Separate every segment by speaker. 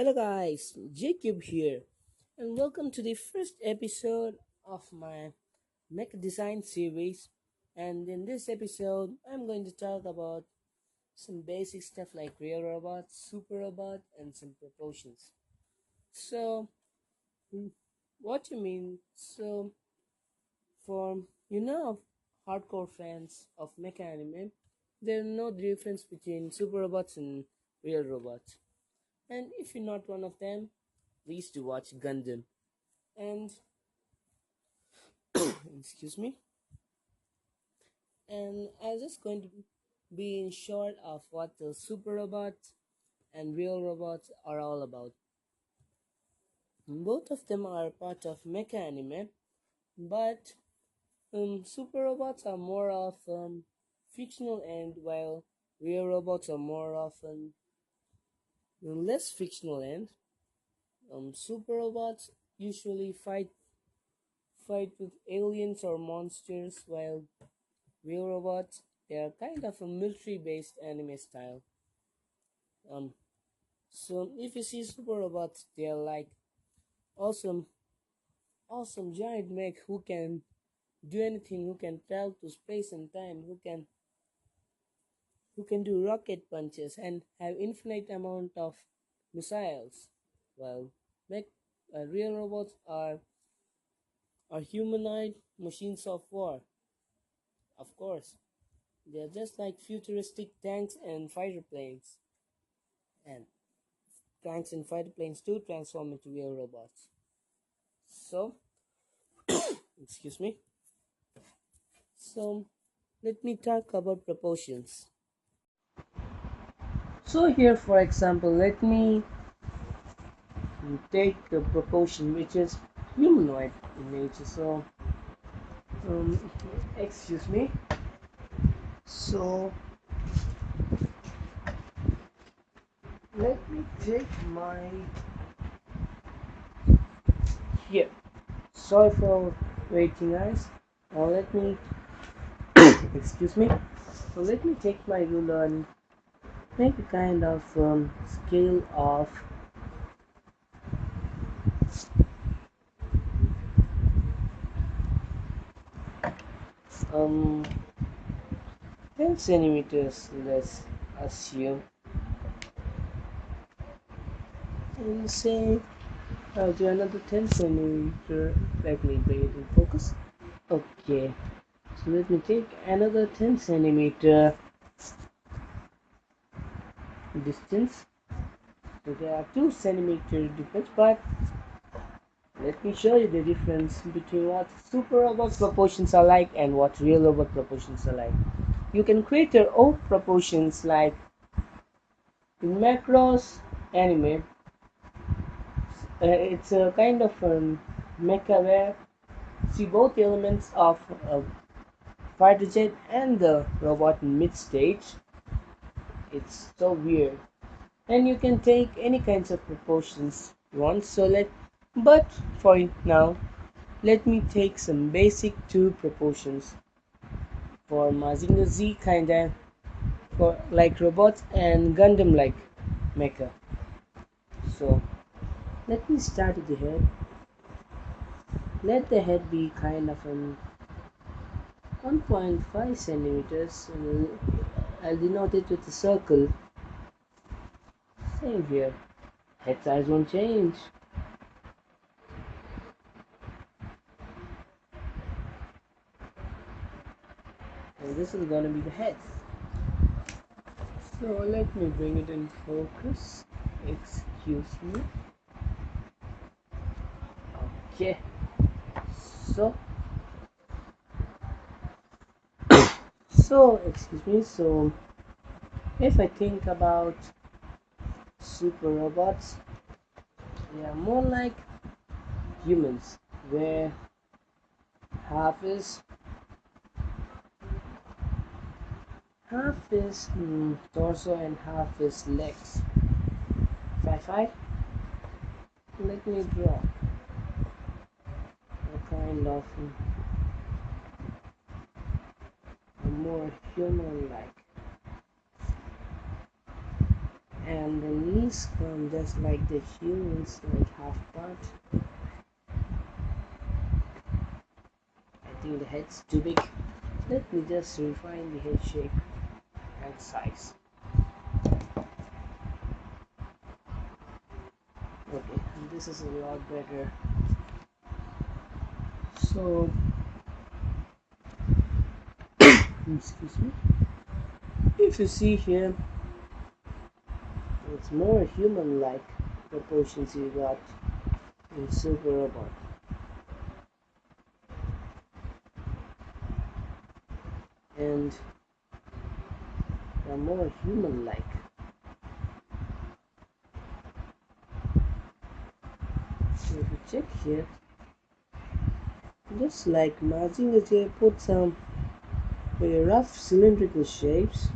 Speaker 1: Hello guys, Jacob here, and welcome to the first episode of my mecha design series. And in this episode, I'm going to talk about some basic stuff like real robot, super robot, and some proportions. So, mm, what you mean? So, for hardcore fans of mecha anime, there's no difference between super robots and real robots. And if you're not one of them, please do watch Gundam. And excuse me, and I'm just going to be in short of what the super robots and real robots are all about. Both of them are part of mecha anime, but super robots are more of fictional end, while real robots are more often less fictional end. Super robots usually fight with aliens or monsters, while real robots, they are kind of a military-based anime style. Um, so if you see super robots, they are like awesome, awesome giant mech who can do anything, who can travel to space and time, who can do rocket punches and have infinite amount of missiles. Well, mech real robots are humanoid machines of war. Of course, they are just like futuristic tanks and fighter planes. And tanks and fighter planes do transform into real robots. So, excuse me. So, let me talk about proportions. So, here, for example, let me take a proportion which is humanoid in nature. So, um, excuse me. So, let me take my here. Sorry for waiting, guys. Now, let me excuse me. So, let me take my ruler and make a kind of scale of um 10 centimeters, let's assume, and say I'll do another 10 centimeter. Let me bring it in focus. Okay, so let me take another 10 centimeter distance. So there are 2 centimeter difference, but let me show you the difference between what super robot proportions are like and what real robot proportions are like. You can create your own proportions like in macros anime. It's a kind of mecha where see both elements of fighter jet and the robot in mid stage. It's so weird, and you can take any kinds of proportions you want. But for now, let me take some basic two proportions for Mazinger Z kinda for like robots and Gundam like mecha. So let me start with the head. Let the head be kind of 1.5 centimeters, and I'll denote it with a circle. Same here. Head size won't change. And this is gonna be the head. So let me bring it in focus. Excuse me. Okay. So excuse me. So if I think about super robots, they are more like humans, where half is torso and half is legs. If I let me draw a kind of a more human-like and the knees come just like the humans, like half part. I think the head's too big. Let me just refine the head shape and size. Okay, this is a lot better. So, excuse me. If you see here, it's more human-like proportions you got in Super Robot, and they're more human-like. So if you check here, just like Mazinger J put some very rough cylindrical shapes,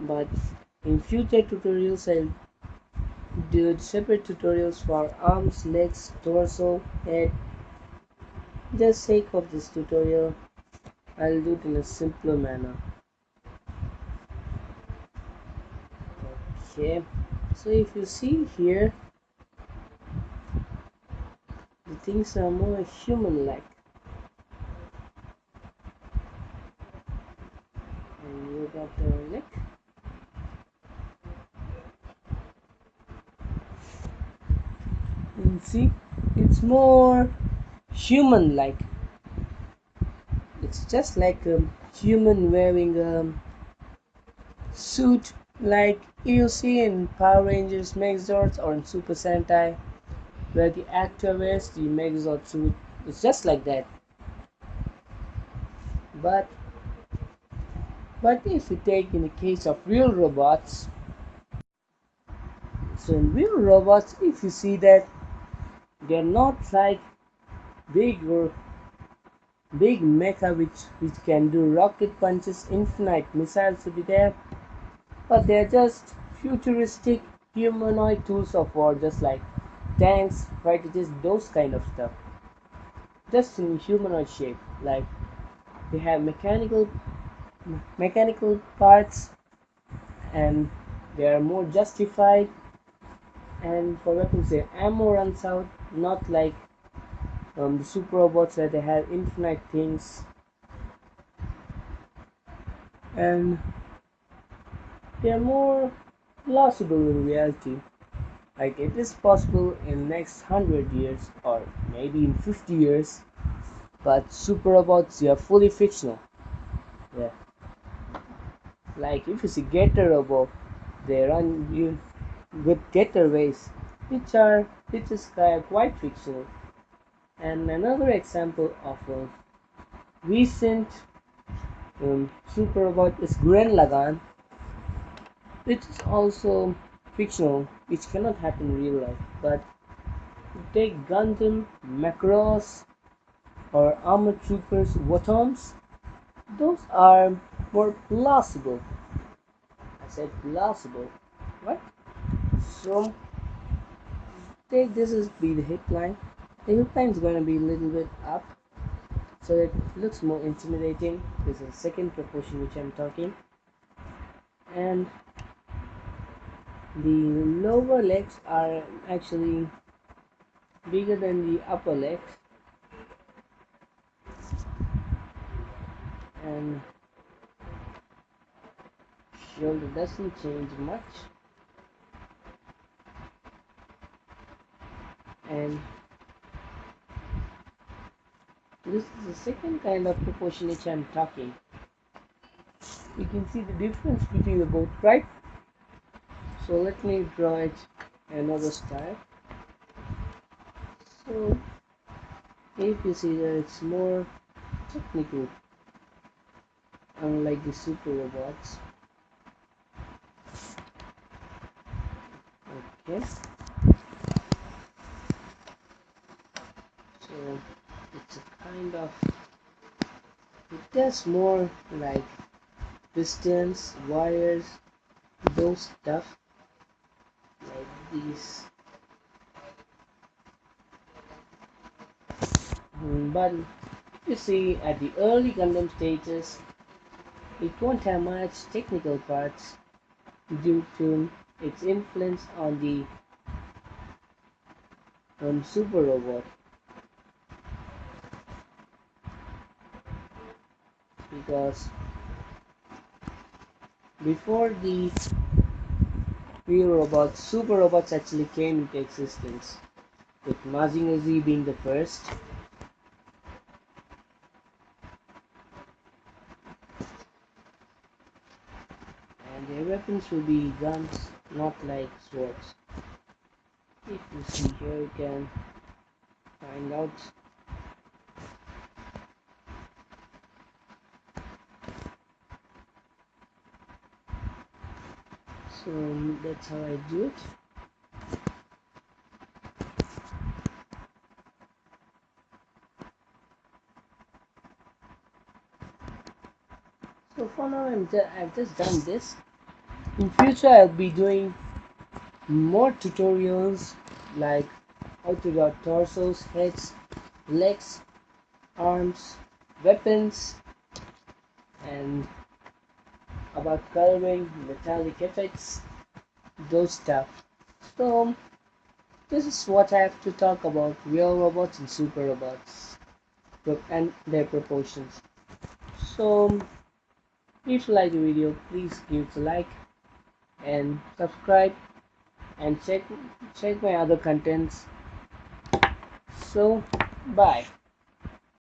Speaker 1: but in future tutorials I'll do separate tutorials for arms, legs, torso, head. Just sake of this tutorial, I'll do it in a simpler manner. Okay, so if you see here, the things are more human-like, and you got the neck. And see, it's more human-like. It's just like a human wearing a suit, like you see in Power Rangers Megazords or in Super Sentai, where the actor wears the Megazord suit. It's just like that. But if you take in the case of real robots, so in real robots, if you see that they're not like big or big mecha which can do rocket punches, infinite missiles to be there, but they're just futuristic humanoid tools of war, just like tanks, fighter jets, those kind of stuff, just in humanoid shape. Like they have mechanical parts, and they are more justified. And for weapons, their ammo runs out, not like the super robots where they have infinite things. And they are more plausible in reality. Like it is possible in next 100 years or maybe in 50 years, but super robots, they are fully fictional. Yeah. Like if you see getter robot, they run you good getter ways, which is quite fictional. And another example of a recent super robot is Gurren Lagann, which is also fictional, which cannot happen in real life. But take Gundam, Macross, or Armored Troopers, Wotoms, those are more plausible. I said plausible, right? So take this as be the hip line. The hip line is going to be a little bit up, so it looks more intimidating. This is the second proportion which I'm talking, and the lower legs are actually bigger than the upper legs, and shoulder doesn't change much, and this is the second kind of proportion which I'm talking. You can see the difference between the both, right? So let me draw it another style. So if you see that it's more technical, unlike the super robots. Okay, so it's a kind of, it does more like pistons, wires, those stuff like these. But you see, at the early Gundam stages, it won't have much technical parts. due to its influence on the super robot, because before the real robots, super robots actually came into existence, with Mazinger Z being the first. And their weapons will be guns, not like swords. If you see here, you can find out. So that's how I do it. So for now, I've just done this. In future, I'll be doing more tutorials like how to draw torsos, heads, legs, arms, weapons, and about coloring, metallic effects, those stuff. So this is what I have to talk about real robots and super robots and their proportions. So if you like the video, please give it a like and subscribe and check my other contents. So bye.